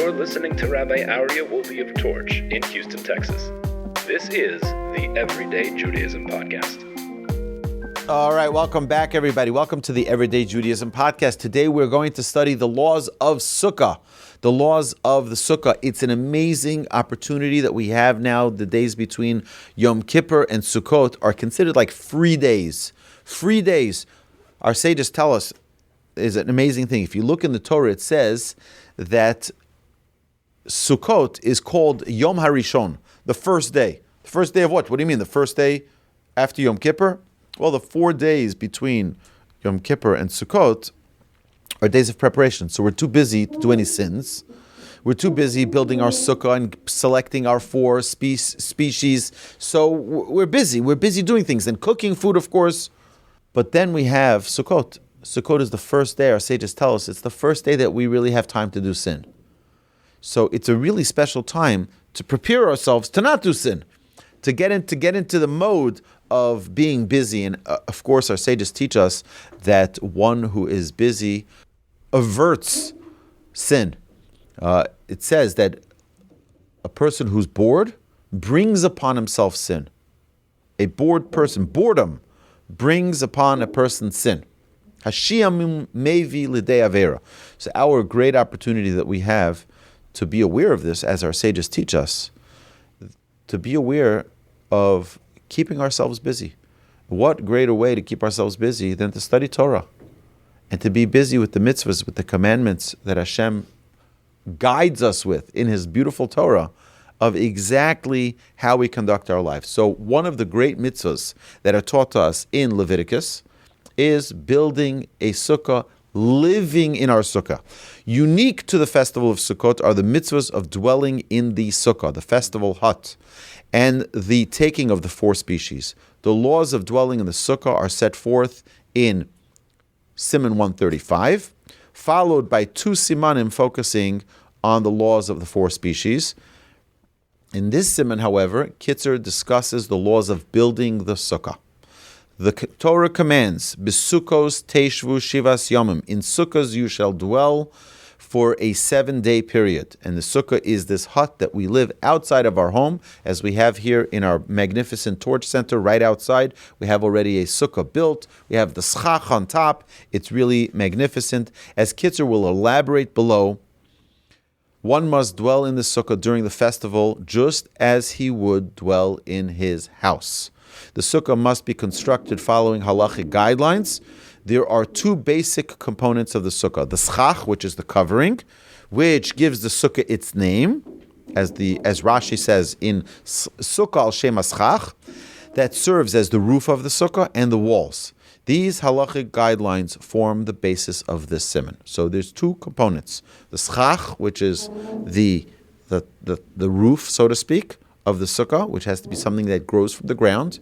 You're listening to Rabbi Aryeh Wolbe of Torch in Houston, Texas. This is the Everyday Judaism Podcast. All right, welcome back, everybody. Welcome to the Everyday Judaism Podcast. Today we're going to study the laws of Sukkah. The laws of the Sukkah. It's an amazing opportunity that we have now. The days between Yom Kippur and Sukkot are considered like free days. Free days. Our sages tell us is an amazing thing. If you look in the Torah, it says that Sukkot is called Yom HaRishon, the first day. The first day of what? What do you mean? The first day after Yom Kippur? Well, the 4 days between Yom Kippur and Sukkot are days of preparation. So we're too busy to do any sins. We're too busy building our sukkah and selecting our four species. So we're busy. We're busy doing things and cooking food, of course. But then we have Sukkot. Sukkot is the first day. Our sages tell us it's the first day that we really have time to do sin. So it's a really special time to prepare ourselves to not do sin, to get into the mode of being busy. And of course, our sages teach us that one who is busy averts sin. It says that a person who's bored brings upon himself sin. A bored person, boredom, brings upon a person sin. Hashiamim mevi lidei avera. So our great opportunity that we have to be aware of this, as our sages teach us, to be aware of keeping ourselves busy. What greater way to keep ourselves busy than to study Torah and to be busy with the mitzvahs, with the commandments that Hashem guides us with in His beautiful Torah of exactly how we conduct our lives. So one of the great mitzvahs that are taught to us in Leviticus is building a sukkah, living in our sukkah. Unique to the festival of Sukkot are the mitzvahs of dwelling in the sukkah, the festival hut, and the taking of the four species. The laws of dwelling in the sukkah are set forth in Siman 135, followed by two Simanim focusing on the laws of the four species. In this Siman, however, Kitzur discusses the laws of building the sukkah. The Torah commands, "B'sukkos teishvu shivas yomim." In sukkahs you shall dwell for a 7-day period. And the sukkah is this hut that we live outside of our home, as we have here in our magnificent torch center right outside. We have already a sukkah built. We have the schach on top. It's really magnificent. As Kitzur will elaborate below, one must dwell in the sukkah during the festival just as he would dwell in his house. The sukkah must be constructed following halachic guidelines. There are two basic components of the sukkah. The schach, which is the covering, which gives the sukkah its name, as Rashi says in Sukkah al Shem HaSchach, that serves as the roof of the sukkah and the walls. These halachic guidelines form the basis of this siman. So there's two components. The schach, which is the roof, so to speak, of the sukkah, which has to be something that grows from the ground,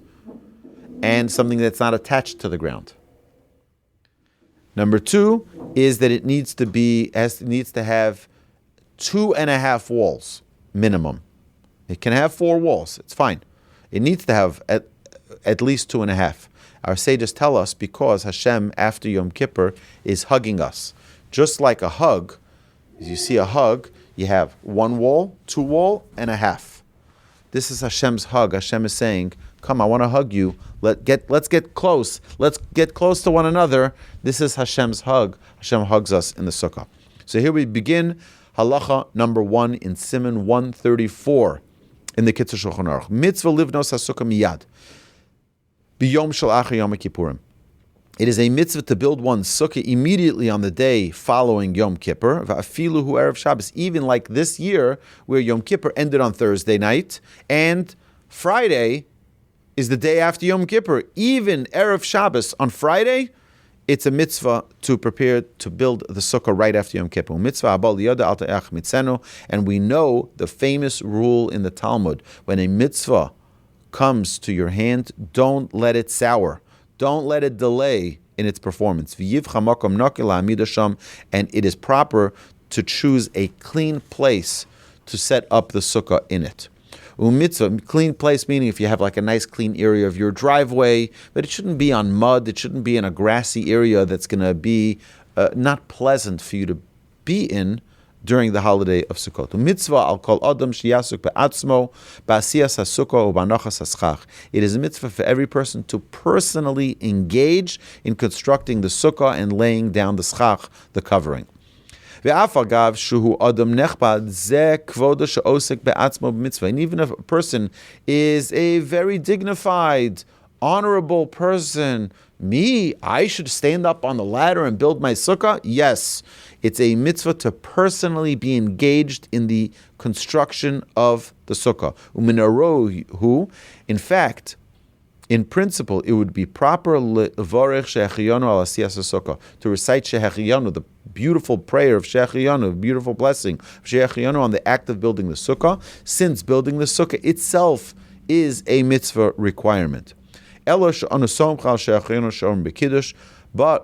and something that's not attached to the ground. Number two is that it needs to have 2.5 walls minimum. It can have 4 walls. It's fine. It needs to have at least 2.5. Our sages tell us because Hashem, after Yom Kippur, is hugging us. Just like a hug, as you see a hug, you have 1 wall, 2 wall, and a half. This is Hashem's hug. Hashem is saying, come, I want to hug you. Let's get close. Let's get close to one another. This is Hashem's hug. Hashem hugs us in the sukkah. So here we begin halacha number 1 in Siman 134 in the Kitzur Shulchan Aruch. Mitzvah livnos hasukkah miyad b'yom shel achar Yom Kippurim. It is a mitzvah to build one's sukkah immediately on the day following Yom Kippur. Va'afilu hu erev Shabbos. Even like this year, where Yom Kippur ended on Thursday night, and Friday is the day after Yom Kippur. Even erev Shabbos on Friday, it's a mitzvah to prepare to build the sukkah right after Yom Kippur. Mitzvah abal yoda al ta'ach mitzenu. And we know the famous rule in the Talmud: when a mitzvah comes to your hand, don't let it sour. Don't let it delay in its performance. And it is proper to choose a clean place to set up the sukkah in it. Mitzvah, clean place meaning if you have like a nice clean area of your driveway, but it shouldn't be on mud, it shouldn't be in a grassy area that's going to be not pleasant for you to be in during the holiday of Sukkot. Mitzvah al kol adam sheyasuk be'atzmo ba'asiyas hasukkah u'ba'anochas haschach. It is a mitzvah for every person to personally engage in constructing the sukkah and laying down the schach, the covering. And even if a person is a very dignified, honorable person, I should stand up on the ladder and build my sukkah? Yes, it's a mitzvah to personally be engaged in the construction of the sukkah. In fact, in principle, it would be proper to recite Shehechiyanu, the beautiful prayer of Shehechiyanu, beautiful blessing of Shehechiyanu on the act of building the sukkah, since building the sukkah itself is a mitzvah requirement. But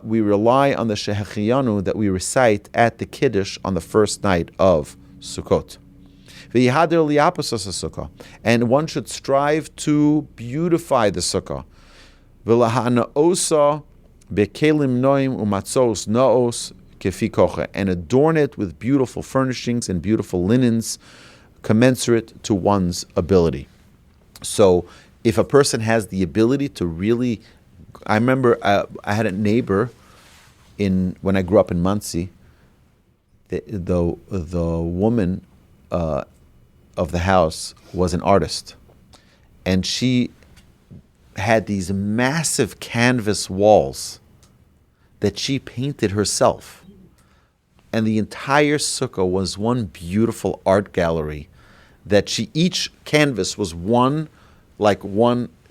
we rely on the Shehechiyanu that we recite at the Kiddush on the first night of Sukkot. And one should strive to beautify the sukkah. And adorn it with beautiful furnishings and beautiful linens commensurate to one's ability. So if a person has the ability to really, I remember I had a neighbor when I grew up in Muncie. The woman of the house was an artist, and she had these massive canvas walls that she painted herself, and the entire sukkah was one beautiful art gallery that each canvas was one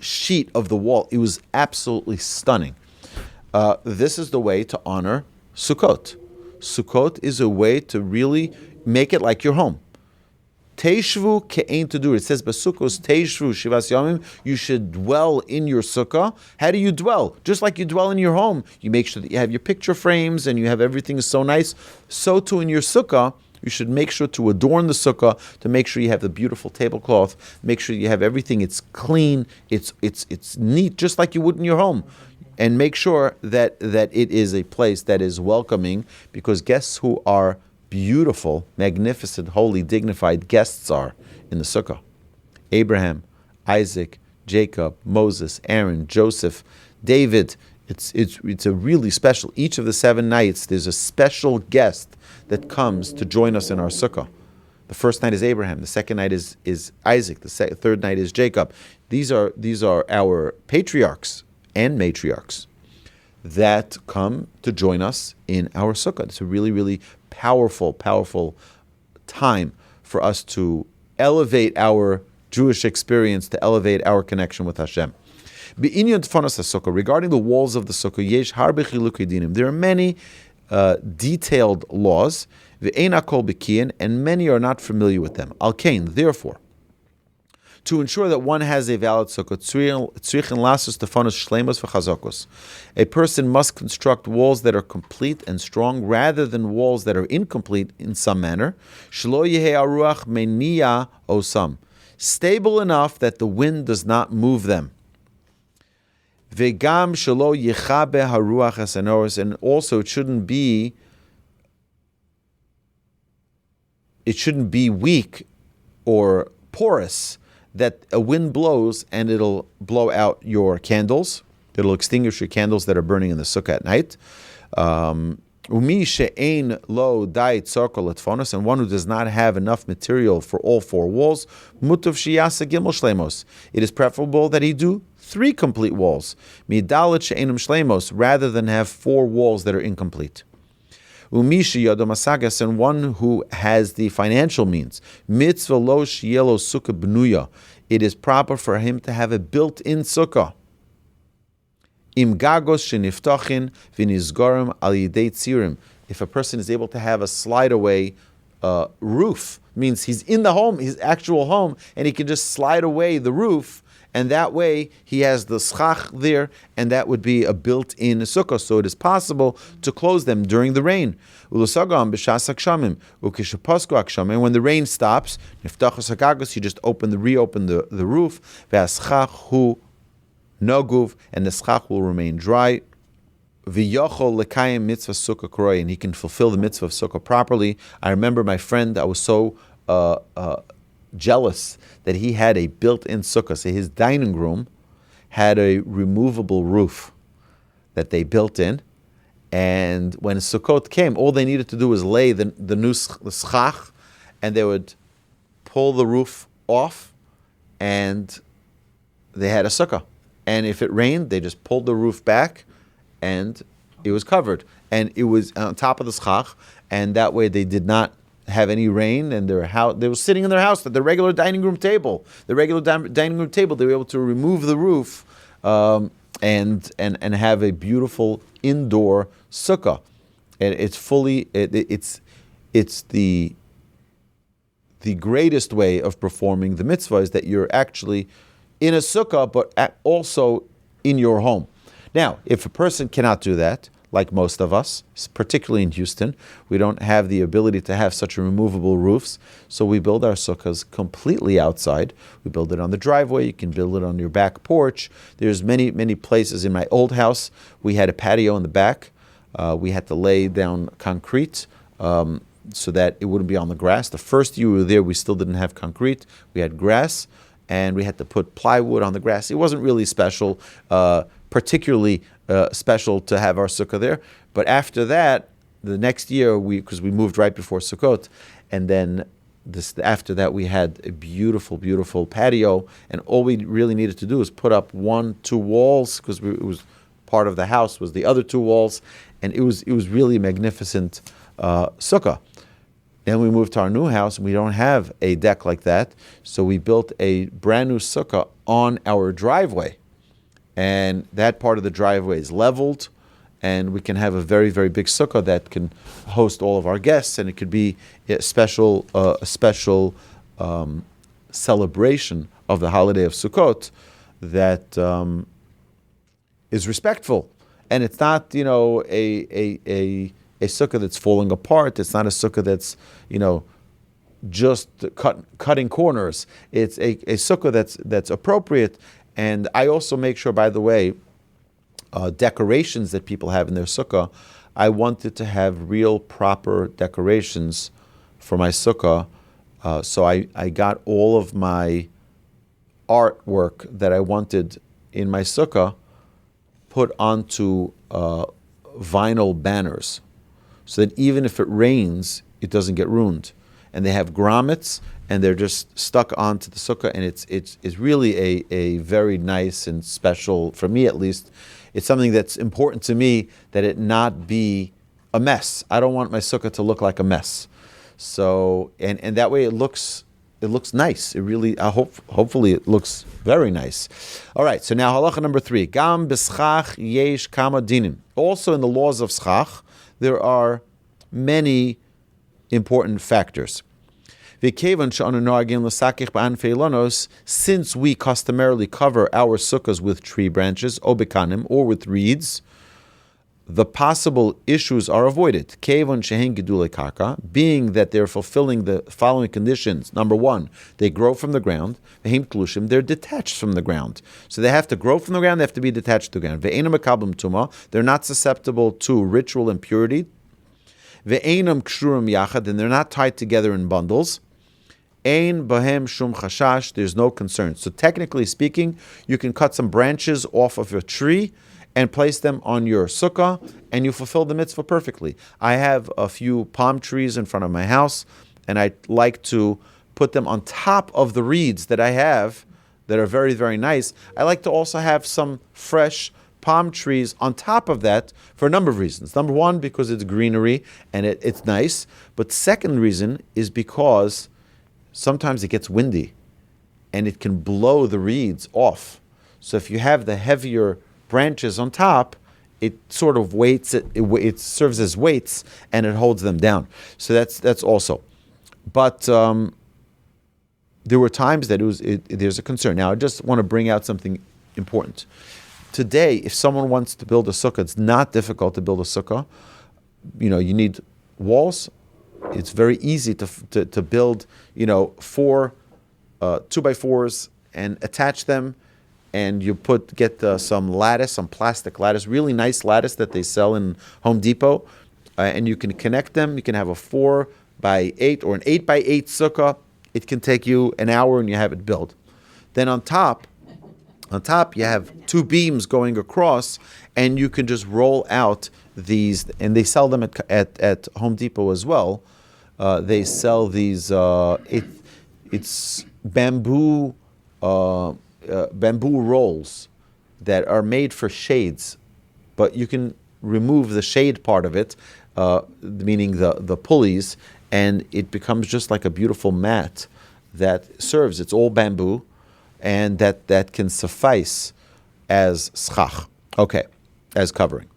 sheet of the wall. It was absolutely stunning. This is the way to honor Sukkot. Sukkot is a way to really make it like your home. Teishvu ke'ein tedur. It says, "Basukkos teishvu shivas yamim." You should dwell in your sukkah. How do you dwell? Just like you dwell in your home. You make sure that you have your picture frames and you have everything so nice. So too in your sukkah, you should make sure to adorn the sukkah, to make sure you have the beautiful tablecloth, make sure you have everything. It's clean. It's neat, just like you would in your home. And make sure that it is a place that is welcoming, because guests who are beautiful, magnificent, holy, dignified guests are in the sukkah. Abraham, Isaac, Jacob, Moses, Aaron, Joseph, David. It's a really special. Each of the 7 nights, there's a special guest that comes to join us in our sukkah. The first night is Abraham. The second night is Isaac. The third night is Jacob. These are our patriarchs and matriarchs that come to join us in our sukkah. It's a really, really powerful time for us to elevate our Jewish experience, to elevate our connection with Hashem. Regarding the walls of the sukkah, there are many detailed laws, and many are not familiar with them. Therefore, to ensure that one has a valid sukkah, a person must construct walls that are complete and strong rather than walls that are incomplete in some manner. Stable enough that the wind does not move them. And also it shouldn't be weak or porous, that a wind blows and it'll blow out your candles. It'll extinguish your candles that are burning in the sukkah at night. And one who does not have enough material for all 4 walls, it is preferable that he do 3 complete walls, rather than have 4 walls that are incomplete. And one who has the financial means, it is proper for him to have a built-in sukkah. If a person is able to have a slide-away roof, means he's in the home, his actual home, and he can just slide away the roof, and that way he has the schach there, and that would be a built-in sukkah. So it is possible to close them during the rain. And when the rain stops, you just reopen the roof, and the schach will remain dry. V'yochol lekayim mitzvah sukkah koroi, and he can fulfill the mitzvah of sukkah properly. I remember my friend, I was so jealous that he had a built-in sukkah. So his dining room had a removable roof that they built in. And when Sukkot came, all they needed to do was lay the new schach, and they would pull the roof off, and they had a sukkah. And if it rained, they just pulled the roof back, and it was covered. And it was on top of the schach, and that way they did not have any rain, and their house, they were sitting in their house at the regular dining room table. The regular dining room table, they were able to remove the roof and have a beautiful indoor sukkah. And it's fully, it's the greatest way of performing the mitzvah is that you're actually in a sukkah, but also in your home. Now, if a person cannot do that, like most of us, particularly in Houston, we don't have the ability to have such removable roofs, so we build our sukkahs completely outside. We build it on the driveway. You can build it on your back porch. There's many, many places. In my old house, we had a patio in the back. We had to lay down concrete so that it wouldn't be on the grass. The first year we were there, we still didn't have concrete. We had grass, and we had to put plywood on the grass. It wasn't really special, particularly special to have our sukkah there. But after that, the next year, because we moved right before Sukkot, and then after that we had a beautiful, beautiful patio, and all we really needed to do was put up 1-2 walls, because it was part of the house was the other 2 walls, and it was really magnificent sukkah. Then we moved to our new house, and we don't have a deck like that, so we built a brand new sukkah on our driveway. And that part of the driveway is leveled, and we can have a very, very big sukkah that can host all of our guests, and it could be a special celebration of the holiday of Sukkot that is respectful. And it's not, a sukkah that's falling apart. It's not a sukkah that's, just cutting corners. It's a sukkah that's appropriate. And I also make sure, by the way, decorations that people have in their sukkah, I wanted to have real proper decorations for my sukkah. So I got all of my artwork that I wanted in my sukkah put onto vinyl banners, so that even if it rains, it doesn't get ruined. And they have grommets, and they're just stuck onto the sukkah, and it's really a very nice and special, for me at least. It's something that's important to me, that it not be a mess. I don't want my sukkah to look like a mess. So and that way it looks nice. It really, hopefully it looks very nice. All right, so now halacha number 3. Gam b'schach yesh kama dinim. Also in the laws of schach, there are many important factors. Since we customarily cover our sukkahs with tree branches, obekanim, or with reeds, the possible issues are avoided. Being that they're fulfilling the following conditions. Number 1, they grow from the ground. They're detached from the ground. So they have to grow from the ground, they have to be detached to the ground. They're not susceptible to ritual impurity. And they're not tied together in bundles. Ein bahem shum chashash, there's no concern. So technically speaking, you can cut some branches off of a tree and place them on your sukkah, and you fulfill the mitzvah perfectly. I have a few palm trees in front of my house, and I like to put them on top of the reeds that I have that are very, very nice. I like to also have some fresh palm trees on top of that for a number of reasons. Number 1, because it's greenery and it's nice. But second reason is because sometimes it gets windy and it can blow the reeds off. So if you have the heavier branches on top, it sort of weights it serves as weights, and it holds them down. So that's also. But there were times that there's a concern. Now I just want to bring out something important. Today, if someone wants to build a sukkah, it's not difficult to build a sukkah. You need walls. It's very easy to build, 4 2x4s and attach them and you get some lattice, some plastic lattice, really nice lattice that they sell in Home Depot, and you can connect them. You can have a 4x8 or an 8x8 sukkah. It can take you an hour and you have it built. Then on top you have two beams going across, and you can just roll out these, and they sell them at Home Depot as well. They sell these. It's bamboo rolls that are made for shades, but you can remove the shade part of it, meaning the pulleys, and it becomes just like a beautiful mat that serves. It's all bamboo, and that can suffice as schach. Okay, as covering.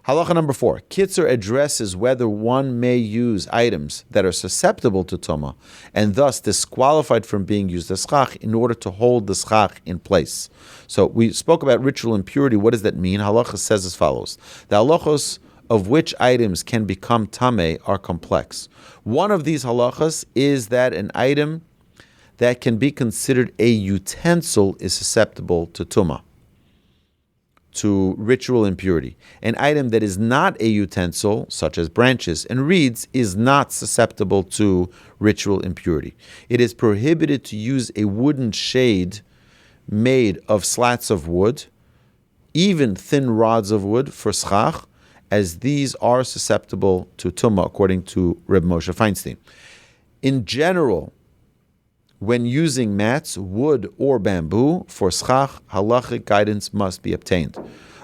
Halacha number 4. Kitzur addresses whether one may use items that are susceptible to tumah and thus disqualified from being used as schach in order to hold the schach in place. So we spoke about ritual impurity. What does that mean? Halacha says as follows. The halachos of which items can become tameh are complex. One of these halachas is that an item that can be considered a utensil is susceptible to tumah, to ritual impurity. An item that is not a utensil, such as branches and reeds, is not susceptible to ritual impurity. It is prohibited to use a wooden shade made of slats of wood, even thin rods of wood, for schach, as these are susceptible to tumah, according to Reb Moshe Feinstein. In general, when using mats, wood or bamboo, for schach, halachic guidance must be obtained.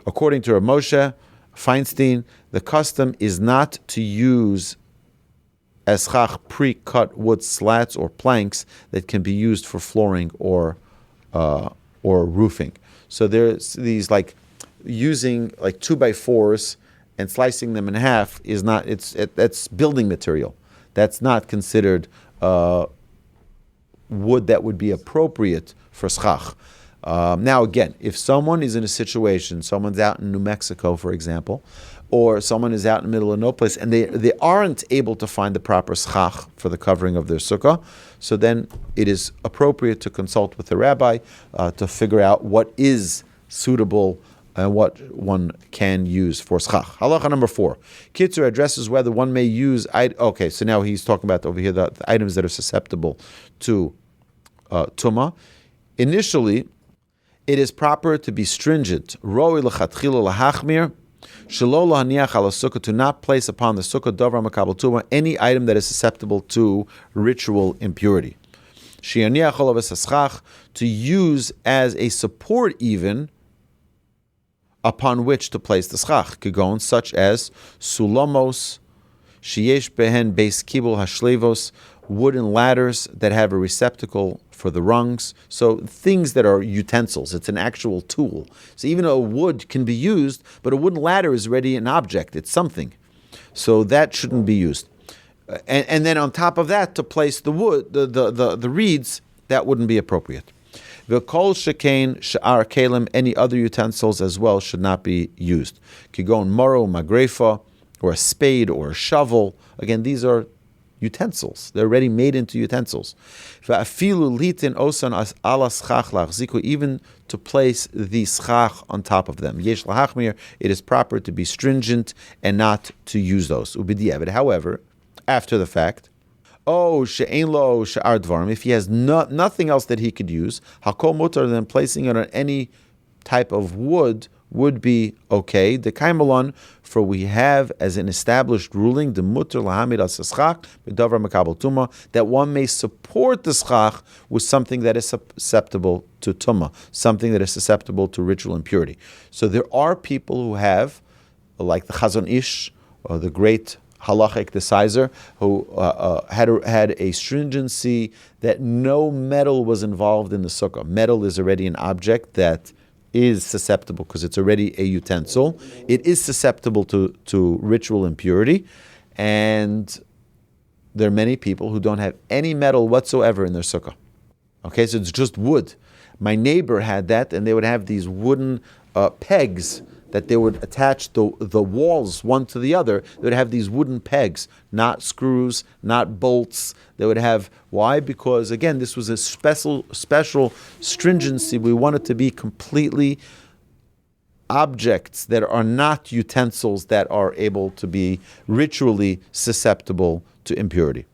According to Rav Moshe Feinstein, the custom is not to use as schach pre-cut wood slats or planks that can be used for flooring or roofing. So there's these using 2x4s and slicing them in half is not. That's building material. That's not considered wood that would be appropriate for schach. Now again, if someone is in a situation, someone's out in New Mexico, for example, or someone is out in the middle of no place, and they aren't able to find the proper schach for the covering of their sukkah, so then it is appropriate to consult with the rabbi to figure out what is suitable and what one can use for schach. Halacha number 4. Kitzur addresses whether one may use... Okay, so now he's talking about over here the items that are susceptible to tumah. Initially, it is proper to be stringent. Roi l'chatchila l'hachmir, shelo lahaniach ala sukkah, to not place upon the sukkah davar makabel tumah, any item that is susceptible to ritual impurity. She'aniach olav esaschach, to use as a support even upon which to place the schach, kegon, such as sulamos, sheyesh behen beis kibul hashlevos, wooden ladders that have a receptacle for the rungs. So things that are utensils, it's an actual tool. So even though wood can be used, but a wooden ladder is already an object, it's something. So that shouldn't be used. And then on top of that, to place the wood, the reeds, that wouldn't be appropriate. V'kol shekain sha'ar kelim, any other utensils as well should not be used. Kigon moro, magrefa, or a spade or a shovel. Again, these are utensils. They're already made into utensils. V'afilu litin osan ala schach lachziku, even to place the schach on top of them. Yesh lahachmir, it is proper to be stringent and not to use those. Ubidiavad, however, after the fact, she'ein lo she'ar dvarim, if he has nothing else that he could use, hakol mutar, then placing it on any type of wood would be okay. The kaimalon, for we have as an established ruling, the mutar lahamid al schach b'davar makabel tumah, that one may support the schach with something that is susceptible to tumah, something that is susceptible to ritual impurity. So there are people who have, like the Chazon Ish, or the great halachic decider, who had a stringency that no metal was involved in the sukkah. Metal is already an object that is susceptible because it's already a utensil. It is susceptible to ritual impurity, and there are many people who don't have any metal whatsoever in their sukkah. Okay, so it's just wood. My neighbor had that, and they would have these wooden pegs that they would attach the walls one to the other. They would have these wooden pegs, not screws, not bolts. They would have, why? Because again, this was a special stringency. We want it to be completely objects that are not utensils that are able to be ritually susceptible to impurity.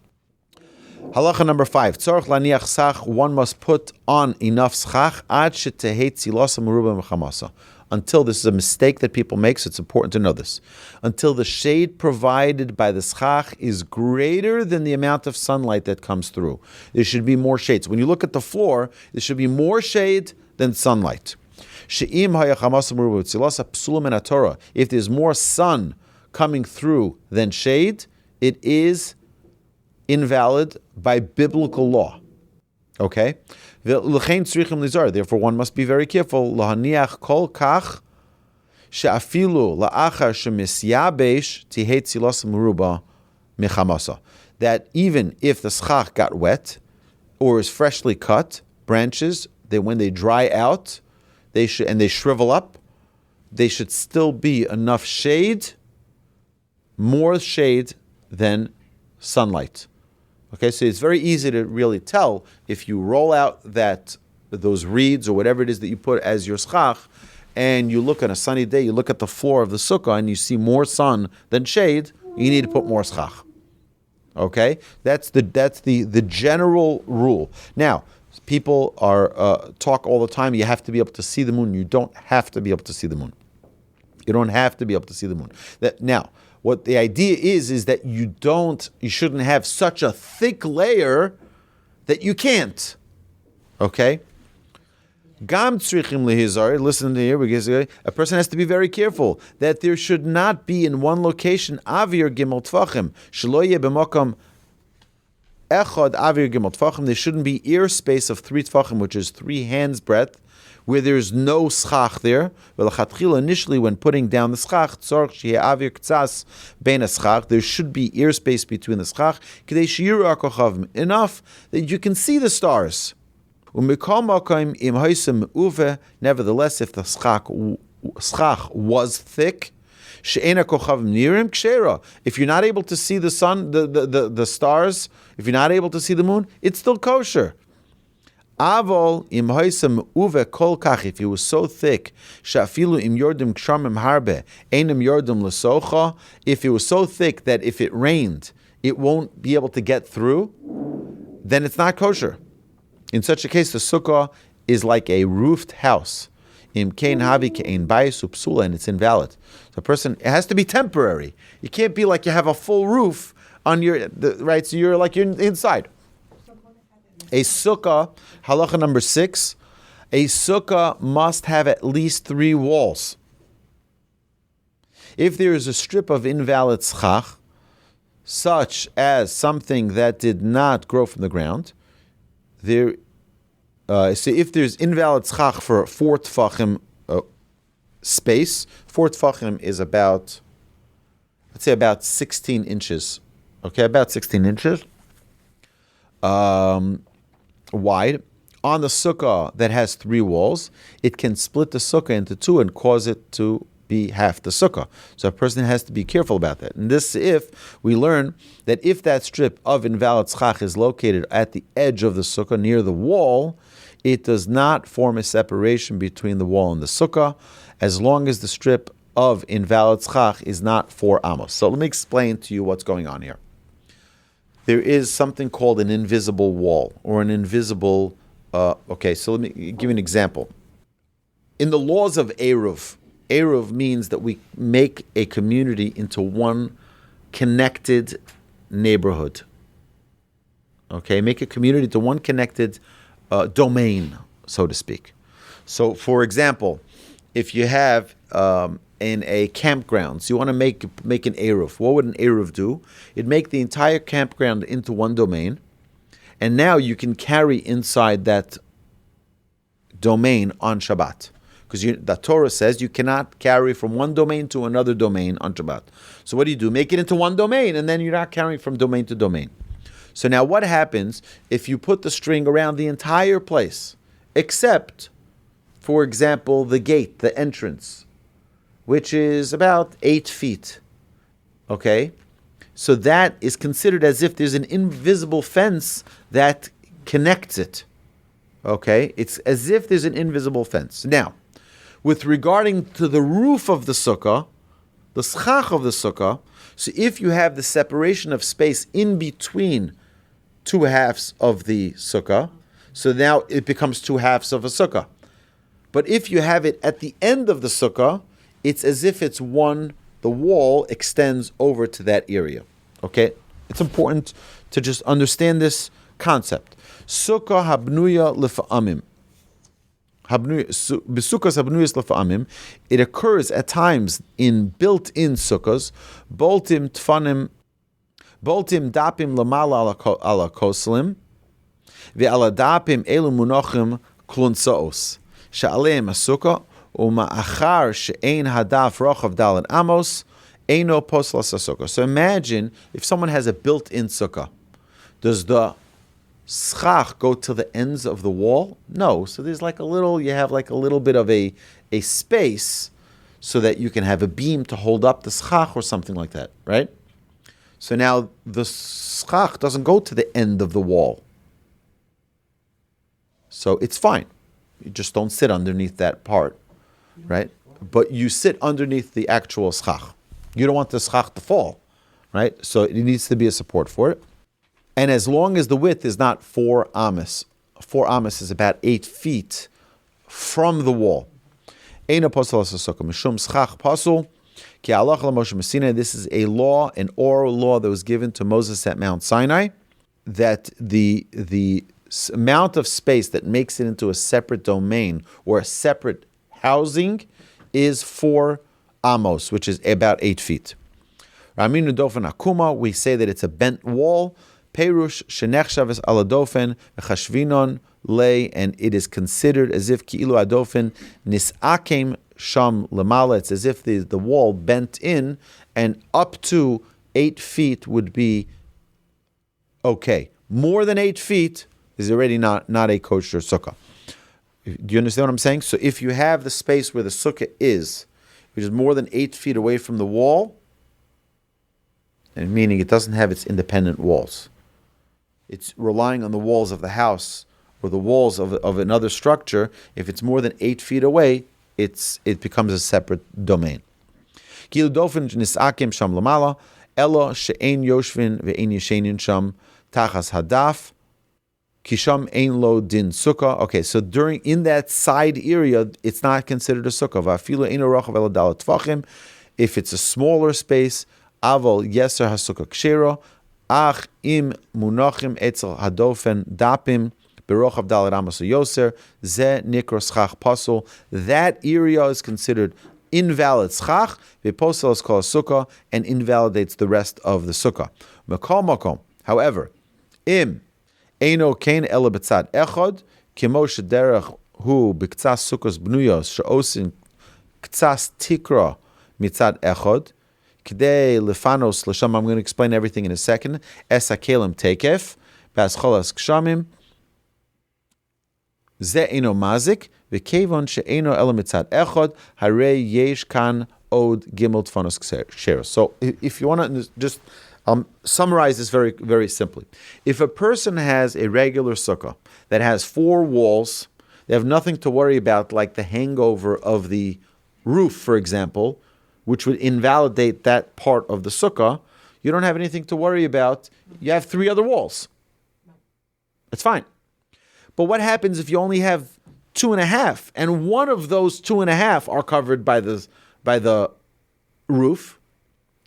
Halacha number 5. Tzorach laniach schach, one must put on enough schach ad shetehei tzilasa meruba mechamasa. Until, this is a mistake that people make, so it's important to know this. Until the shade provided by the schach is greater than the amount of sunlight that comes through. There should be more shade. So when you look at the floor, there should be more shade than sunlight. If there's more sun coming through than shade, it is invalid by biblical law. Okay? Therefore, one must be very careful. That even if the schach got wet or is freshly cut, branches, when they dry out, they shrivel up, they should still be enough shade, more shade than sunlight. Okay, so it's very easy to really tell if you roll out those reeds or whatever it is that you put as your schach, and you look on a sunny day, you look at the floor of the sukkah and you see more sun than shade, you need to put more schach. Okay, that's the general rule. Now, people talk all the time. You have to be able to see the moon. You don't have to be able to see the moon. You don't have to be able to see the moon. Now, what the idea is that you shouldn't have such a thick layer that you can't. Okay? Gam tzrichim lehizar. Listen to here, because a person has to be very careful that there should not be in one location avir gimel tfachim. Shelo yeh b'makom echad avir gimel tfachim. There shouldn't be ear space of 3 tfachim, which is 3 hands breadth, where there's no schach there. Initially, when putting down the schach, there should be ear space between the schach, enough that you can see the stars. Nevertheless, if the schach was thick, if you're not able to see the sun, the stars, if you're not able to see the moon, it's still kosher. Avol im hoisem uve kol kach, if it was so thick, shafilu im yordim kshamim harbe, einem yordim lesocha, if it was so thick that if it rained, it won't be able to get through, then it's not kosher. In such a case, the sukkah is like a roofed house. Im kein havi kein bayis upsula, and it's invalid. So it has to be temporary. You can't be like you have a full roof on right, so you're inside. A sukkah, halacha number 6, a sukkah must have at least 3 walls. If there is a strip of invalid schach, such as something that did not grow from the ground, so if there's invalid schach for 4 tfachim space, 4 tfachim is about 16 inches. Okay, about 16 inches. Wide. On the sukkah that has 3 walls, it can split the sukkah into 2 and cause it to be half the sukkah. So a person has to be careful about that. And this, if we learn that if that strip of invalid schach is located at the edge of the sukkah near the wall, it does not form a separation between the wall and the sukkah, as long as the strip of invalid schach is not 4 amos. So let me explain to you what's going on here. There is something called an invisible wall, or an invisible... so let me give you an example. In the laws of Eruv means that we make a community into one connected neighborhood. Okay, make a community to one connected domain, so to speak. So, for example, if you have... in a campground, so you want to make an Eruv. What would an Eruv do? It'd make the entire campground into one domain, and now you can carry inside that domain on Shabbat. Because the Torah says you cannot carry from one domain to another domain on Shabbat. So what do? Make it into one domain, and then you're not carrying from domain to domain. So now what happens if you put the string around the entire place, except, for example, the gate, the entrance, which is about 8 feet. Okay? So that is considered as if there's an invisible fence that connects it. Okay? It's as if there's an invisible fence. Now, with regarding to the roof of the sukkah, the schach of the sukkah, so if you have the separation of space in between two halves of the sukkah, so now it becomes two halves of a sukkah. But if you have it at the end of the sukkah, it's as if it's one, the wall extends over to that area. Okay? It's important to just understand this concept. Sukkah habnuya lefa'amim. B'sukkahs habnuyas lefa'amim. It occurs at times in built-in sukkahs. Boltim tfanim, boltim dapim lamala ala koslim, ve'ala dapim elu munochim klunsaos. Sha'aleim asukah uma'achar she'ein hadaf rochav dalet amos eino poslas asukah. So imagine if someone has a built-in sukkah. Does the schach go to the ends of the wall? No. So there's like a little, you have like a little bit of a space so that you can have a beam to hold up the schach or something like that, right? So now the schach doesn't go to the end of the wall. So it's fine. You just don't sit underneath that part, right? But you sit underneath the actual schach. You don't want the schach to fall, right? So it needs to be a support for it. And as long as the width is not 4 amas, 4 amas is about 8 feet from the wall. This is a law, an oral law that was given to Moses at Mount Sinai, that the amount of space that makes it into a separate domain or a separate housing is 4 amos, which is about 8 feet. Raminu dofen akuma, we say that it's a bent wall. Perush shenechshavas aladofen v'chashvinon lei, and it is considered as if ki'ilu adofen nisakem sham lamala. It's as if the wall bent in, and up to 8 feet would be okay. More than 8 feet is already not a kosher sukkah. Do you understand what I'm saying? So if you have the space where the sukkah is, which is more than 8 feet away from the wall, and meaning it doesn't have its independent walls, it's relying on the walls of the house or the walls of another structure. If it's more than 8 feet away, it becomes a separate domain. Kilu dofen nisakim sham lamala, elo she'ein yoshvin ve'ein yeshenin sham tachas hadaf, kisham ein lo din sukkah. Okay, so in that side area, it's not considered a sukkah. Va'afilu ein rochav elo dalet tvachim. If it's a smaller space, aval yeser hasukkah kshero. Ach im munachim etzel hadofen dapim berochav dalet amos yoser ze nikro schach pasul. That area is considered invalid schach. V'posel is called sukkah and invalidates the rest of the sukkah. Makol makom. However, im eino kein ela betzad echad kimo shederach hu b'ktzas sukkos bnuyos sheosin ktzas tikra mitzad echad. K'dei lefanos l'sham. I'm going to explain everything in a second. Es hakelim tekef bas cholas kshamim ze eno mazik v'kevon she'eno ela mitzad echad harei yesh kan od gimel tfanos ksheros. So if you want to just summarize this very, very simply. If a person has a regular sukkah that has 4 walls, they have nothing to worry about, like the hangover of the roof, for example, which would invalidate that part of the sukkah. You don't have anything to worry about. You have 3 other walls. It's fine. But what happens if you only have 2.5, and one of those 2.5 are covered by the roof?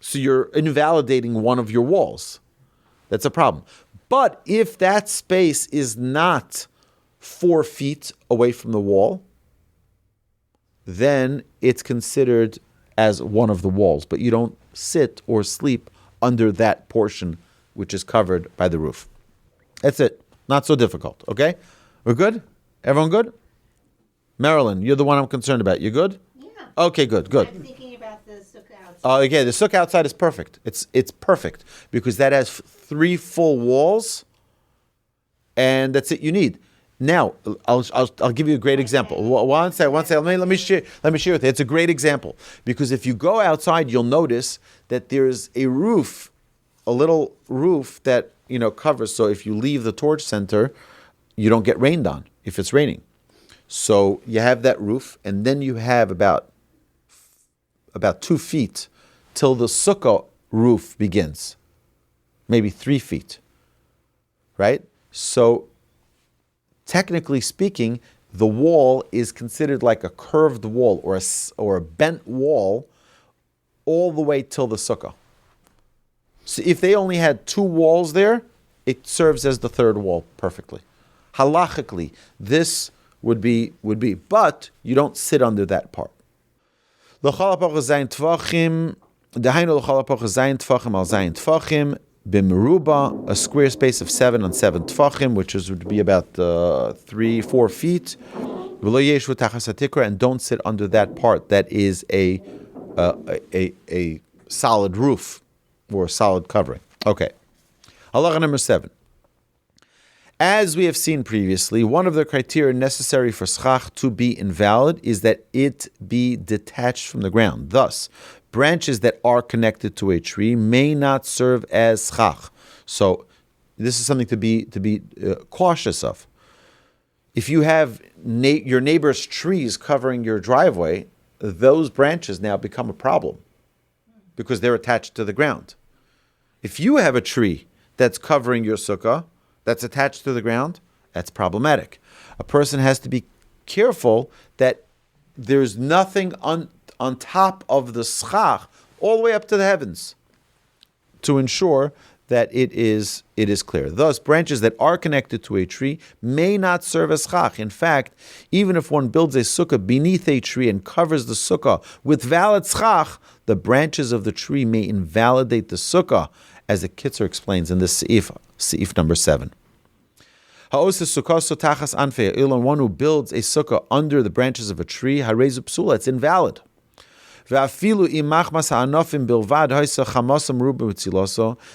So you're invalidating one of your walls. That's a problem. But if that space is not 4 feet away from the wall, then it's considered as one of the walls. But you don't sit or sleep under that portion which is covered by the roof. That's it. Not so difficult. Okay? We're good? Everyone good? Marilyn, you're the one I'm concerned about. You good? Yeah. Okay, good. I'm thinking about the sukkah outside. Okay, the sukkah outside is perfect. It's perfect because that has 3 full walls, and that's it you need. Now, I'll give you a great example. One second. Let me share with you. It's a great example because if you go outside, you'll notice that there's a roof, a little roof that covers. So if you leave the torch center, you don't get rained on if it's raining. So you have that roof, and then you have about 2 feet till the sukkah roof begins, maybe 3 feet, right? So technically speaking, the wall is considered like a curved wall or a bent wall all the way till the sukkah. So if they only had 2 walls there, it serves as the third wall perfectly. Halachically, this would be, but you don't sit under that part. B'meruba, a square space of 7 on 7 tfachim, which would be about 3-4 feet. And don't sit under that part that is a solid roof or a solid covering. Okay. Halacha number 7. As we have seen previously, one of the criteria necessary for schach to be invalid is that it be detached from the ground. Thus, branches that are connected to a tree may not serve as schach. So, this is something to be cautious of. If you have your neighbor's trees covering your driveway, those branches now become a problem because they're attached to the ground. If you have a tree that's covering your sukkah, that's attached to the ground, that's problematic. A person has to be careful that there's nothing on top of the schach all the way up to the heavens to ensure that it is clear. Thus, branches that are connected to a tree may not serve as schach. In fact, even if one builds a sukkah beneath a tree and covers the sukkah with valid schach, the branches of the tree may invalidate the sukkah, as the Kitzur explains in this seif number 7. One who builds a sukkah under the branches of a tree, harezu psula, it's invalid.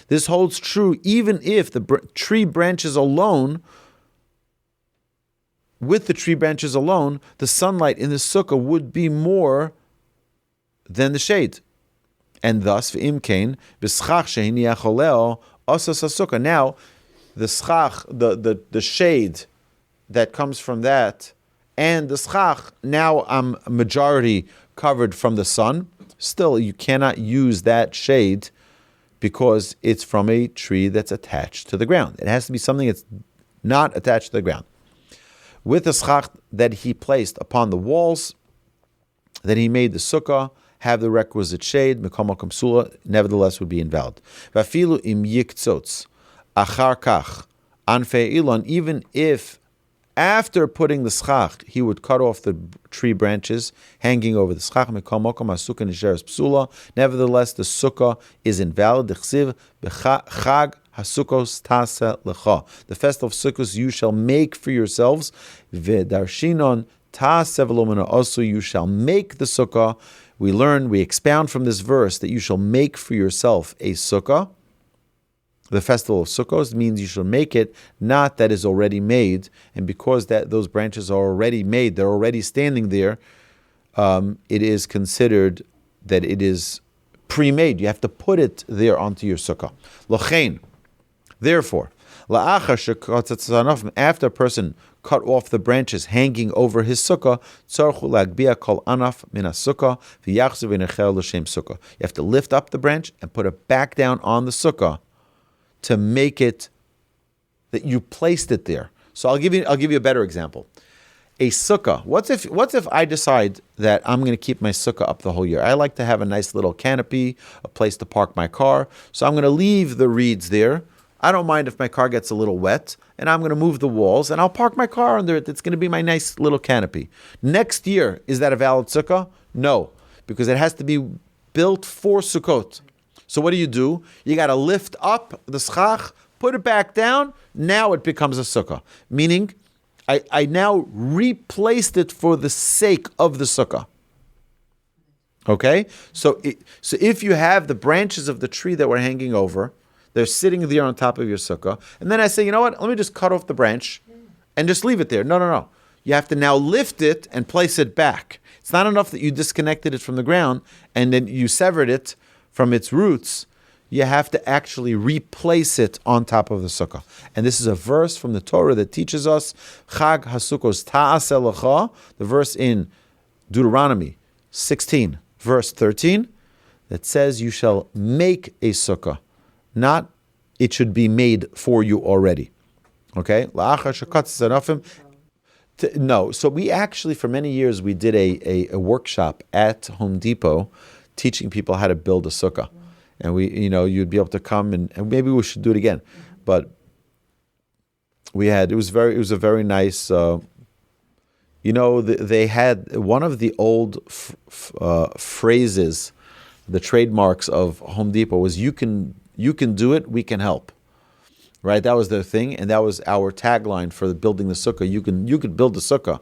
This holds true even if the tree branches alone, with the tree branches alone, the sunlight in the sukkah would be more than the shade. And thus, now, the schach, the shade that comes from that, and the schach, now I'm majority covered from the sun. Still, you cannot use that shade because it's from a tree that's attached to the ground. It has to be something that's not attached to the ground. With the schach that he placed upon the walls, that he made the sukkah have the requisite shade, nevertheless would be invalid. Vafilu im yiktzotz achar kach anfei ilon, even if after putting the schach he would cut off the tree branches hanging over the schach, nevertheless the sukkah is invalid. Chag hasukos tasa lecha, the festival of Sukkos you shall make for yourselves. V'darshinon tasa v'lomena, also you shall make the sukkah. We expound from this verse that you shall make for yourself a sukkah. The festival of Sukkot means you shall make it, not that is already made. And because those branches are already made, they're already standing there, it is considered that it is pre-made. You have to put it there onto your sukkah. L'chein, therefore, after a person cut off the branches hanging over his sukkah, you have to lift up the branch and put it back down on the sukkah to make it that you placed it there. So I'll give you a better example. A sukkah. What's if I decide that I'm going to keep my sukkah up the whole year? I like to have a nice little canopy, a place to park my car. So I'm going to leave the reeds there. I don't mind if my car gets a little wet, and I'm going to move the walls, and I'll park my car under it. It's going to be my nice little canopy. Next year, is that a valid sukkah? No, because it has to be built for Sukkot. So what do? You got to lift up the schach, put it back down. Now it becomes a sukkah. Meaning, I now replaced it for the sake of the sukkah. Okay? So if you have the branches of the tree that were hanging over, they're sitting there on top of your sukkah, and then I say, you know what? Let me just cut off the branch and just leave it there. No. You have to now lift it and place it back. It's not enough that you disconnected it from the ground and then you severed it from its roots. You have to actually replace it on top of the sukkah. And this is a verse from the Torah that teaches us, Chag HaSukkos Ta'aseh Lecha, the verse in Deuteronomy 16, verse 13, that says you shall make a sukkah, not it should be made for you already. Okay? No. So we actually, for many years, we did a workshop at Home Depot teaching people how to build a sukkah. And you'd be able to come and maybe we should do it again. But it was a very nice, they had one of the old phrases, the trademarks of Home Depot was, you can do it, we can help. Right? That was their thing. And that was our tagline for building the sukkah. You could build the sukkah,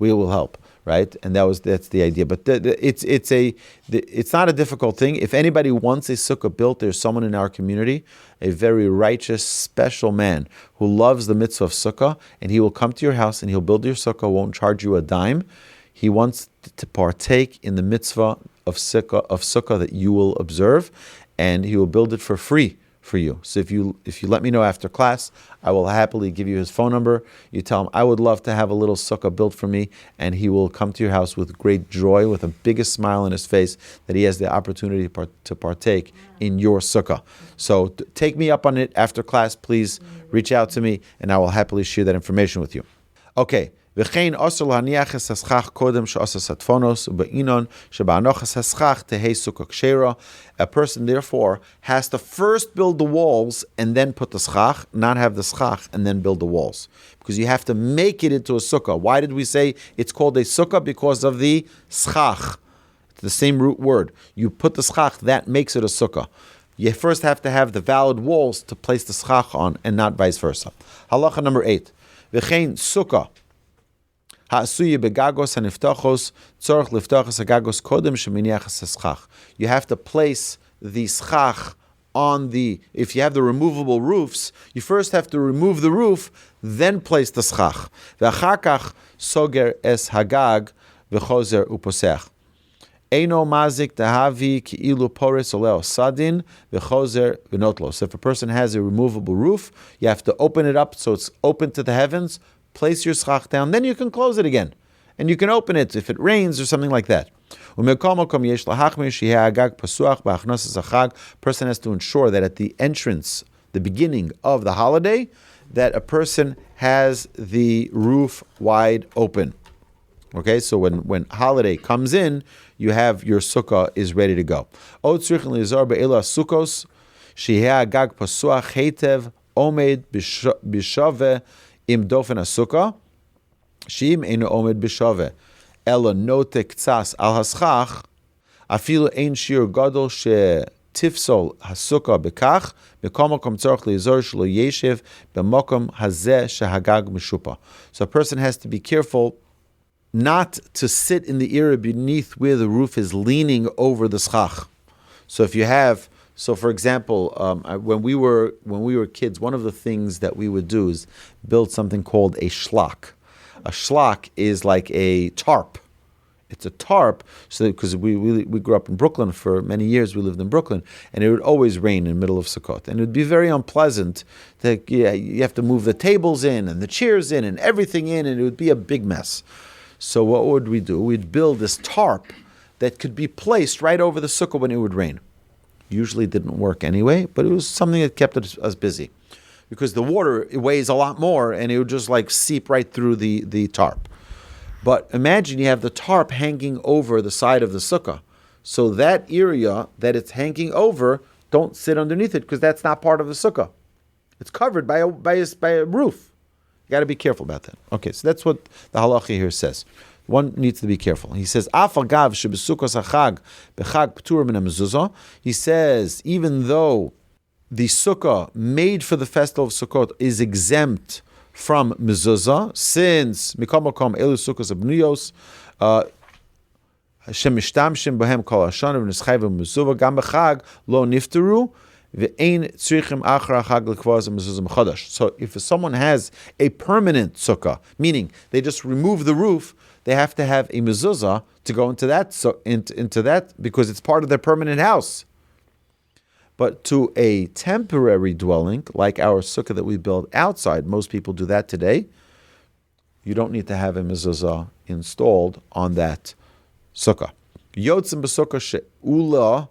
we will help. Right, and that's the idea. But it's not a difficult thing. If anybody wants a sukkah built, there's someone in our community, a very righteous, special man who loves the mitzvah of sukkah, and he will come to your house and he'll build your sukkah. Won't charge you a dime. He wants to partake in the mitzvah of sukkah that you will observe, and he will build it for free for you. So if you let me know after class, I will happily give you his phone number. You tell him, I would love to have a little sukkah built for me, and he will come to your house with great joy, with the biggest smile on his face, that he has the opportunity to partake in your sukkah. So take me up on it after class. Please reach out to me, and I will happily share that information with you. Okay. A person therefore has to first build the walls and then put the schach, not have the schach and then build the walls. Because you have to make it into a sukkah. Why did we say it's called a sukkah? Because of the schach. It's the same root word. You put the schach, that makes it a sukkah. You first have to have the valid walls to place the schach on and not vice versa. Halacha number 8. V'chein sukkah. You have to place the schach on if you have the removable roofs, you first have to remove the roof, then place the schach. Soger es hagag v'chozer uposech. Eino mazik tahavi ki'ilu pores oleo sadin v'chozer v'notlo. So if a person has a removable roof, you have to open it up so it's open to the heavens. Place your schach down, then you can close it again. And you can open it if it rains or something like that. Person has to ensure that at the entrance, the beginning of the holiday, that a person has the roof wide open. Okay, so when holiday comes in, you have your sukkah is ready to go. Im dofen sukkah, sheim eino omed b'shaveh, ela note ktsas al haschach, afilu ein shir gadol shetifsol hasukkah bekach, bekom makom tzorach leizor shelo yeshiv b'makom hazeh shehagag mishupa. So a person has to be careful not to sit in the area beneath where the roof is leaning over the schach. So if you have, for example, when we were kids, one of the things that we would do is build something called a shlach. A shlach is like a tarp. It's a tarp, so because we grew up in Brooklyn for many years, we lived in Brooklyn, and it would always rain in the middle of Sukkot, and it would be very unpleasant. You have to move the tables in and the chairs in and everything in, and it would be a big mess. So what would we do? We'd build this tarp that could be placed right over the sukkah when it would rain. Usually didn't work anyway, but it was something that kept us busy. Because the water, it weighs a lot more, and it would just like seep right through the tarp. But imagine you have the tarp hanging over the side of the sukkah. So that area that it's hanging over, don't sit underneath it, because that's not part of the sukkah. It's covered by a roof. You got to be careful about that. Okay, so that's what the halacha here says. One needs to be careful. He says, he says, even though the sukkah made for the festival of Sukkot is exempt from mezuzah, since mikomokom elu sukkos abnuyos shemishtamshim bohem kol hashana v'nischayv mezuzah gam b'chag lo nifteru So if someone has a permanent sukkah, meaning they just remove the roof, they have to have a mezuzah to go into that, into that because it's part of their permanent house. But to a temporary dwelling, like our sukkah that we build outside, most people do that today, you don't need to have a mezuzah installed on that sukkah. Yotzim b'sukkah she'ula,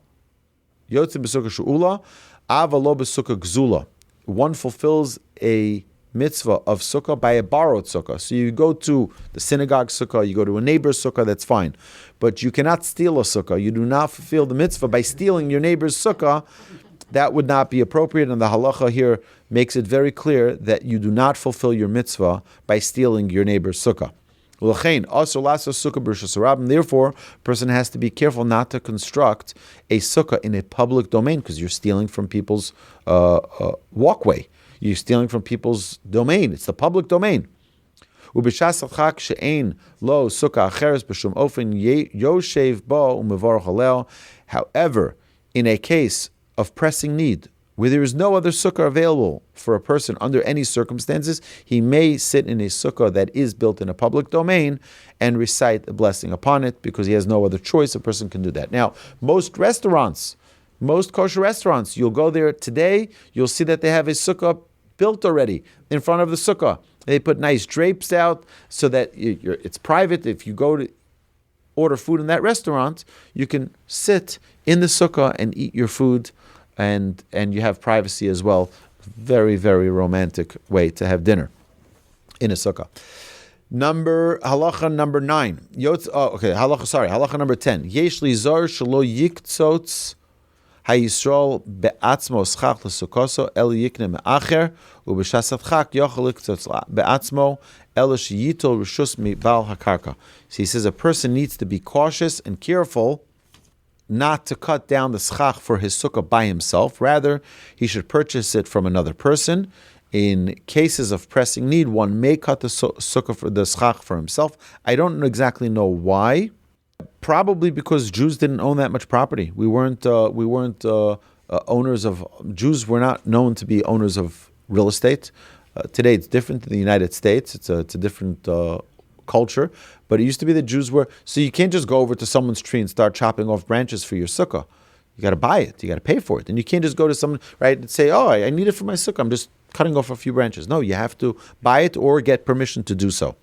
ava lo b'sukkah gzula. One fulfills a mitzvah of sukkah by a borrowed sukkah. So you go to the synagogue sukkah, you go to a neighbor's sukkah, that's fine. But you cannot steal a sukkah. You do not fulfill the mitzvah by stealing your neighbor's sukkah. That would not be appropriate, and the halacha here makes it very clear that you do not fulfill your mitzvah by stealing your neighbor's sukkah. Therefore, a person has to be careful not to construct a sukkah in a public domain because you're stealing from people's walkway. You're stealing from people's domain. It's the public domain. However, in a case of pressing need, where there is no other sukkah available for a person under any circumstances, he may sit in a sukkah that is built in a public domain and recite a blessing upon it because he has no other choice. A person can do that. Now, most kosher restaurants, you'll go there today, you'll see that they have a sukkah built already in front of the sukkah. They put nice drapes out so that it's private. If you go to order food in that restaurant, you can sit in the sukkah and eat your food, and you have privacy as well. Very, very romantic way to have dinner in a sukkah. Halacha number 9. Halacha number 10. Yesh li zar shelo yiktzotz hayisrael be'atzmo schach l'sukoso el yikne me'acher u'b'shasat chak yochel yiktzotz be'atzmo el sheyitol rishus mi'bal hakarka. So he says a person needs to be cautious and careful not to cut down the schach for his sukkah by himself. Rather, he should purchase it from another person. In cases of pressing need, one may cut the sukkah for the schach for himself. I don't exactly know why. Probably because Jews didn't own that much property. We weren't owners of. Jews were not known to be owners of real estate. Today, it's different in the United States. It's a different culture. But it used to be that Jews were. So you can't just go over to someone's tree and start chopping off branches for your sukkah. You got to buy it. You got to pay for it. And you can't just go to someone, right, and say, oh, I need it for my sukkah. I'm just cutting off a few branches. No, you have to buy it or get permission to do so.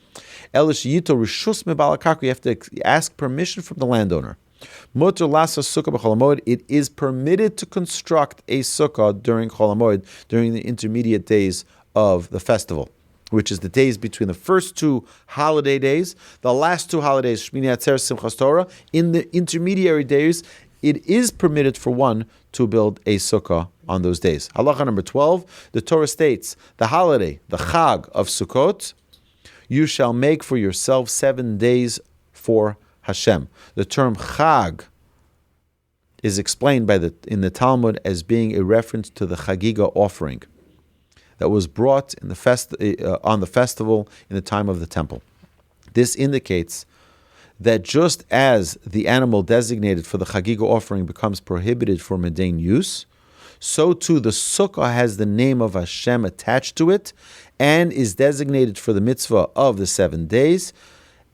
You have to ask permission from the landowner. It is permitted to construct a sukkah during Chol HaMoed, during the intermediate days of the festival, which is the days between the first 2 holiday days, the last 2 holidays, Shmini Atzeres, Simchas Torah. In the intermediary days, it is permitted for one to build a sukkah on those days. Halacha number 12, the Torah states, the holiday, the Chag of Sukkot, you shall make for yourself 7 days for Hashem. The term Chag is explained in the Talmud as being a reference to the Chagiga offering that was brought in on the festival in the time of the temple. This indicates that just as the animal designated for the Chagiga offering becomes prohibited for mundane use, so too the sukkah has the name of Hashem attached to it and is designated for the mitzvah of the 7 days,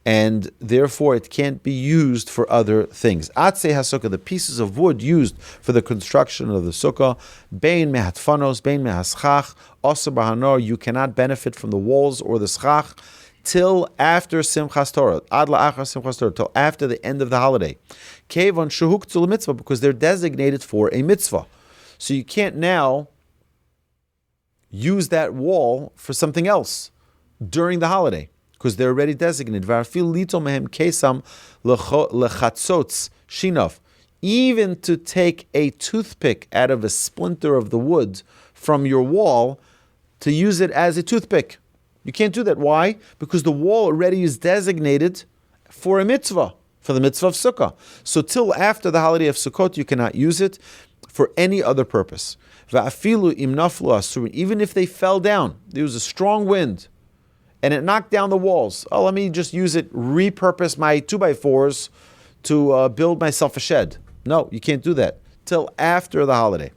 and therefore it can't be used for other things. Atzei HaSukkah, the pieces of wood used for the construction of the sukkah, bein mehatfanos, bein mehaschach, osar b'hanor, you cannot benefit from the walls or the schach till after Simchas Torah, ad la'achar Simchas Torah, till after the end of the holiday. Kevon shehuktzul mitzvah, because they're designated for a mitzvah. So you can't now use that wall for something else during the holiday, because they're already designated. Even to take a toothpick out of a splinter of the wood from your wall to use it as a toothpick, you can't do that. Why? Because the wall already is designated for a mitzvah, for the mitzvah of Sukkah. So till after the holiday of Sukkot, you cannot use it for any other purpose. Even if they fell down, there was a strong wind, and it knocked down the walls. Oh, let me just use it, repurpose my 2x4s to build myself a shed. No, you can't do that till after the holiday.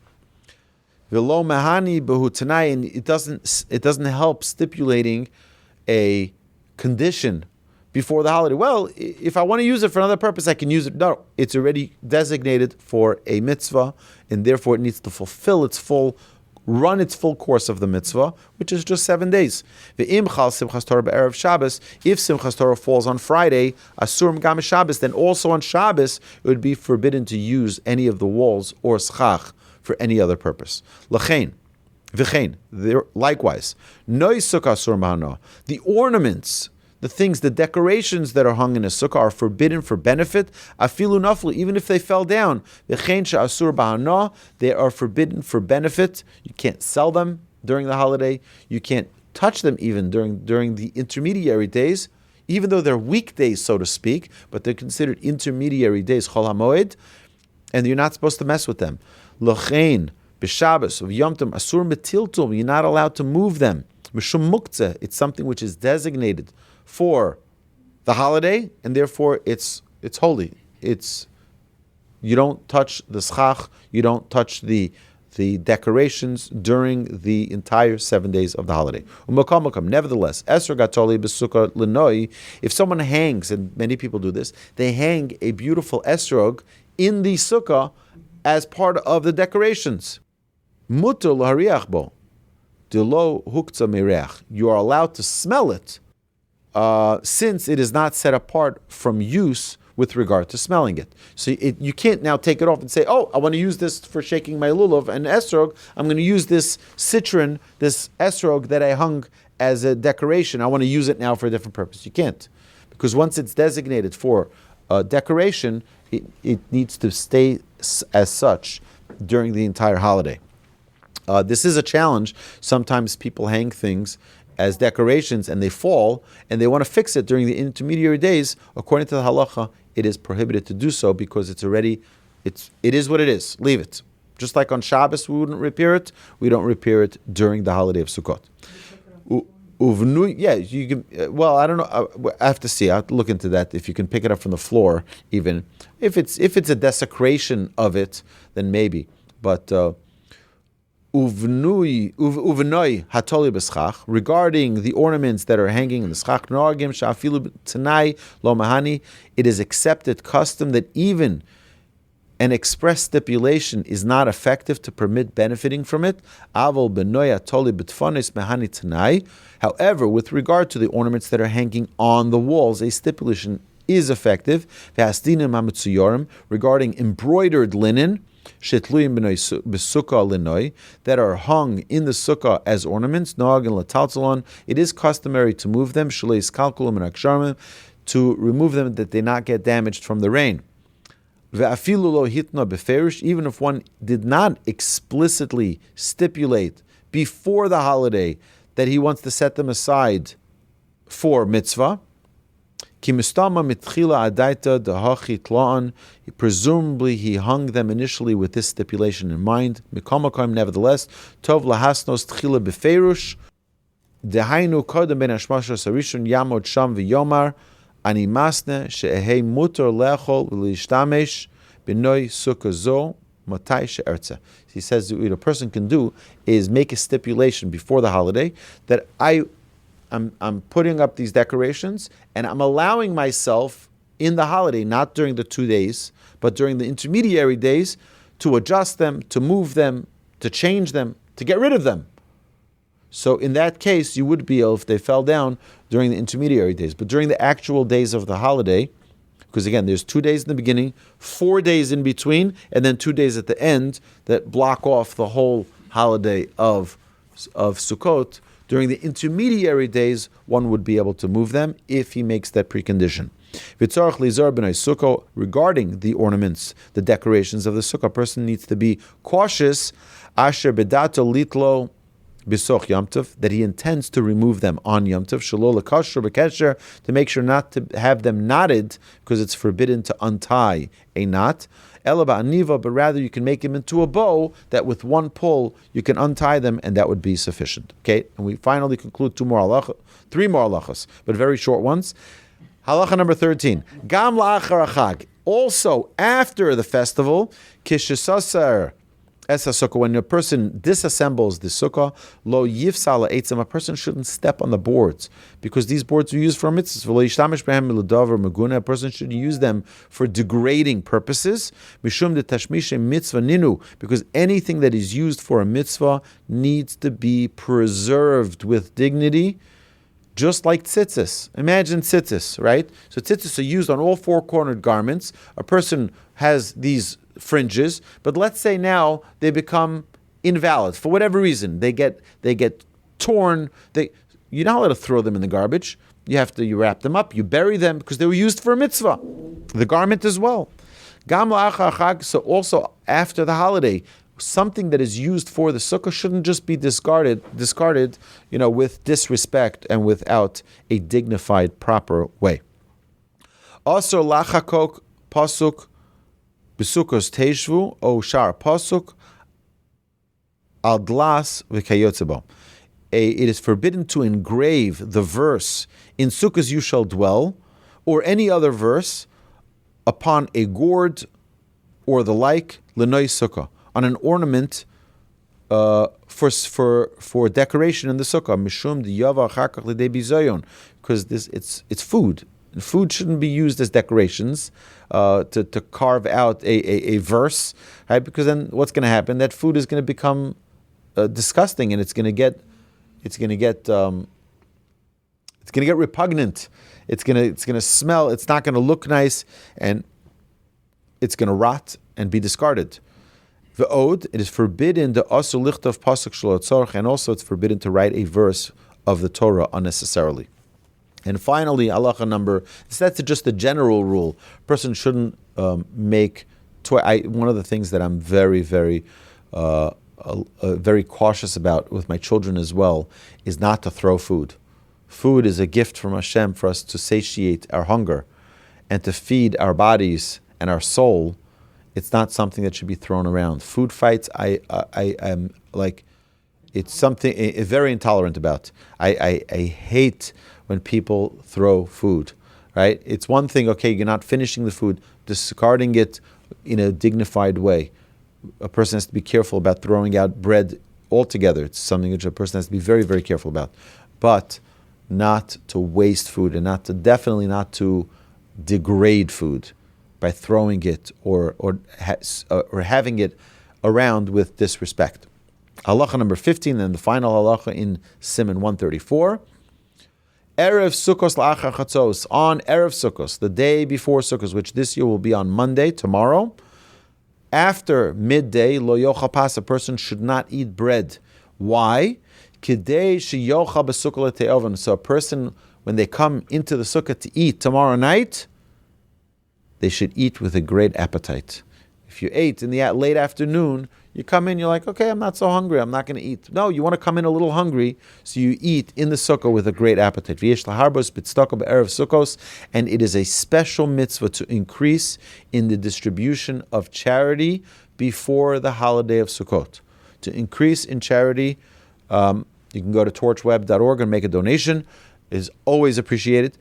V'lo mahani behu tanai, and it doesn't help stipulating a condition before the holiday. Well, if I want to use it for another purpose, I can use it. No, it's already designated for a mitzvah, and therefore it needs to run its full course of the mitzvah, which is just 7 days. If Simchas Torah falls on Friday, Asur Gam Shabbos, then also on Shabbos it would be forbidden to use any of the walls or schach for any other purpose. Lachein, v'chein, likewise, Noi Sukkah Asur Mahana, the ornaments, the things, the decorations that are hung in a sukkah are forbidden for benefit. Afilu naflu, even if they fell down. V'chein she'asur b'hana, they are forbidden for benefit. You can't sell them during the holiday. You can't touch them even during the intermediary days, even though they're weekdays, so to speak, but they're considered intermediary days, chol hamoed, and you're not supposed to mess with them. L'chein b'Shabbos of Yom Tov asur metiltum, you're not allowed to move them. Mishum muktzeh, it's something which is designated for the holiday, and therefore it's holy. You don't touch the schach, you don't touch the decorations during the entire 7 days of the holiday. Nevertheless, if someone hangs, and many people do this, they hang a beautiful esrog in the sukkah as part of the decorations. You are allowed to smell it, since it is not set apart from use with regard to smelling it. So you can't now take it off and say, oh, I want to use this for shaking my lulav and esrog. I'm going to use this citron, this esrog that I hung as a decoration. I want to use it now for a different purpose. You can't. Because once it's designated for decoration, it needs to stay as such during the entire holiday. This is a challenge. Sometimes people hang things as decorations and they fall and they want to fix it during the intermediary days. According to the halacha, it is prohibited to do so because it is what it is. Leave it. Just like on Shabbos we wouldn't repair it, we don't repair it during the holiday of Sukkot. Yeah, you can. Well, I don't know. I have to see. I have to look into that. If you can pick it up from the floor, even if it's a desecration of it, then maybe. But Uvnoi hatoli b'schach, regarding the ornaments that are hanging in the schach, noagim sha'afilu t'nai lo mahani, it is accepted custom that even an express stipulation is not effective to permit benefiting from it. Avol b'noi hatoli b'tfonis mahani t'nai. However, with regard to the ornaments that are hanging on the walls, a stipulation is effective. V'hasdinim hamitzuyorim, regarding embroidered linen, that are hung in the sukkah as ornaments, it is customary to move them, to remove them that they not get damaged from the rain. Even if one did not explicitly stipulate before the holiday that he wants to set them aside for mitzvah, presumably he hung them initially with this stipulation in mind. Nevertheless, tov lahasnos tchila beferush dehainu kodem ben hashmashos harishon yamod sham v'yomar ani masne she'ehei mutar lechol v'lishtamesh b'noi sukkah zo matai she'ertze. He says what a person can do is make a stipulation before the holiday that I'm putting up these decorations and I'm allowing myself in the holiday, not during the 2 days, but during the intermediary days, to adjust them, to move them, to change them, to get rid of them. So in that case, you would be able, if they fell down during the intermediary days, but during the actual days of the holiday, because again, there's 2 days in the beginning, 4 days in between, and then 2 days at the end that block off the whole holiday of Sukkot. During the intermediary days, one would be able to move them if he makes that precondition. Regarding the ornaments, the decorations of the sukkah, a person needs to be cautious. Asher bedato litlo bisoch Yom Tov, that he intends to remove them on Yom Tov. Shalol lekasher bekesher, to make sure not to have them knotted, because it's forbidden to untie a knot. Ela ba'aniva, but rather you can make them into a bow that with one pull you can untie them, and that would be sufficient. Okay, and we finally conclude 3 more halachas, but very short ones. Halacha number 13. Gam la'achar hachag, also after the festival, kishesasar Esa sukkah, when a person disassembles the sukkah, lo yifsala eitzim, a person shouldn't step on the boards because these boards are used for mitzvahs. A person should use them for degrading purposes. Mishum de tashmishe mitzvah ninu, because anything that is used for a mitzvah needs to be preserved with dignity, just like tzitzis. Imagine tzitzis, right? So tzitzis are used on all four-cornered garments. A person has these fringes, but let's say now they become invalid for whatever reason. They get torn. You're not allowed to throw them in the garbage. You wrap them up, you bury them because they were used for a mitzvah. The garment as well. Gam la'achar chag, so also after the holiday, something that is used for the sukkah shouldn't just be discarded, with disrespect and without a dignified, proper way. Also, lachakok pasuk b'sukkos teishvu o shar pasuk al dlas v'kayotzebo. It is forbidden to engrave the verse "In sukkahs you shall dwell," or any other verse upon a gourd or the like, l'noi sukkah, on an ornament for decoration in the sukkah. Mishum diyava achakach l'dei bizayon, because it's food. And food shouldn't be used as decorations to carve out a verse, right? Because then what's going to happen? That food is going to become disgusting, and it's going to get repugnant. It's going to smell. It's not going to look nice, and it's going to rot and be discarded. The ode, it is forbidden the asu lichtav pasuk shelo tzorach, and also it's forbidden to write a verse of the Torah unnecessarily. And finally, halacha number, that's just a general rule. A person shouldn't make one of the things that I'm very, very, very cautious about with my children as well is not to throw food. Food is a gift from Hashem for us to satiate our hunger and to feed our bodies and our soul. It's not something that should be thrown around. Food fights, I am like, it's something very intolerant about. I hate when people throw food, right? It's one thing, okay, you're not finishing the food, discarding it in a dignified way. A person has to be careful about throwing out bread altogether. It's something which a person has to be very, very careful about. But not to waste food and definitely not to degrade food by throwing it or having it around with disrespect. Halacha number 15, and the final halacha in Siman 134. Erev Sukkos la'achar chatzos, on Erev Sukkos, the day before Sukkos, which this year will be on Monday, tomorrow, after midday, lo yochal pas, a person should not eat bread. Why? Kidei sheyochal b'sukkah le'te'oven. So a person, when they come into the sukkah to eat tomorrow night, they should eat with a great appetite. If you ate in the late afternoon, you come in, you're like, okay, I'm not so hungry, I'm not going to eat. No, you want to come in a little hungry, so you eat in the sukkah with a great appetite. And it is a special mitzvah to increase in the distribution of charity before the holiday of Sukkot. To increase in charity, you can go to torchweb.org and make a donation. It is always appreciated.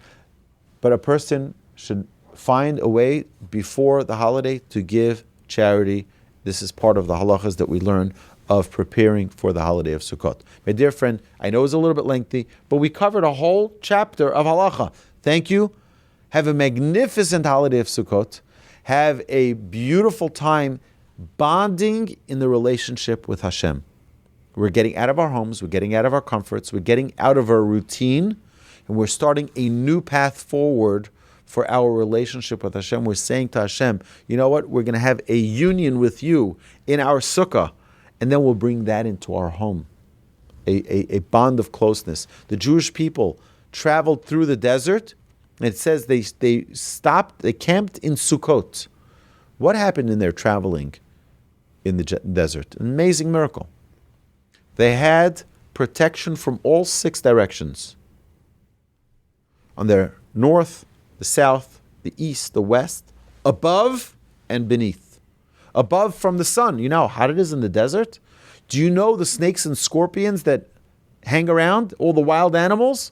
But a person should find a way before the holiday to give charity. This is part of the halachas that we learn of preparing for the holiday of Sukkot. My dear friend, I know it's a little bit lengthy, but we covered a whole chapter of halacha. Thank you. Have a magnificent holiday of Sukkot. Have a beautiful time bonding in the relationship with Hashem. We're getting out of our homes, we're getting out of our comforts, we're getting out of our routine, and we're starting a new path forward for our relationship with Hashem. We're saying to Hashem, you know what? We're going to have a union with you in our sukkah, and then we'll bring that into our home, a bond of closeness. The Jewish people traveled through the desert, and it says they camped in Sukkot. What happened in their traveling in the desert? An amazing miracle. They had protection from all 6 directions. On their north, the south, the east, the west, above and beneath. Above from the sun. You know how hot it is in the desert? Do you know the snakes and scorpions that hang around, all the wild animals?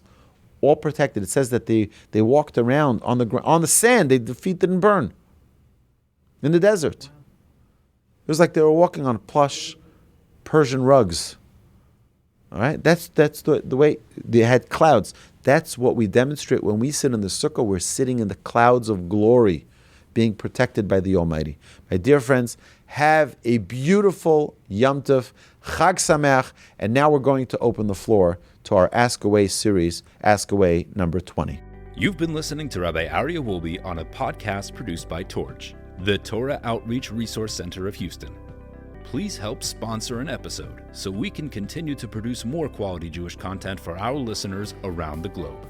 All protected. It says that they walked around on the sand. Their feet didn't burn in the desert. It was like they were walking on plush Persian rugs. All right? That's the way they had clouds. That's what we demonstrate when we sit in the sukkah. We're sitting in the clouds of glory, being protected by the Almighty. My dear friends, have a beautiful Yom Tov, Chag Sameach, and now we're going to open the floor to our Ask Away series, Ask Away number 20. You've been listening to Rabbi Aryeh Wolbe on a podcast produced by Torch, the Torah Outreach Resource Center of Houston. Please help sponsor an episode so we can continue to produce more quality Jewish content for our listeners around the globe.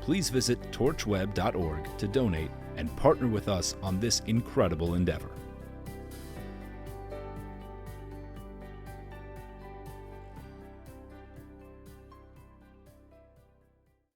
Please visit torchweb.org to donate and partner with us on this incredible endeavor.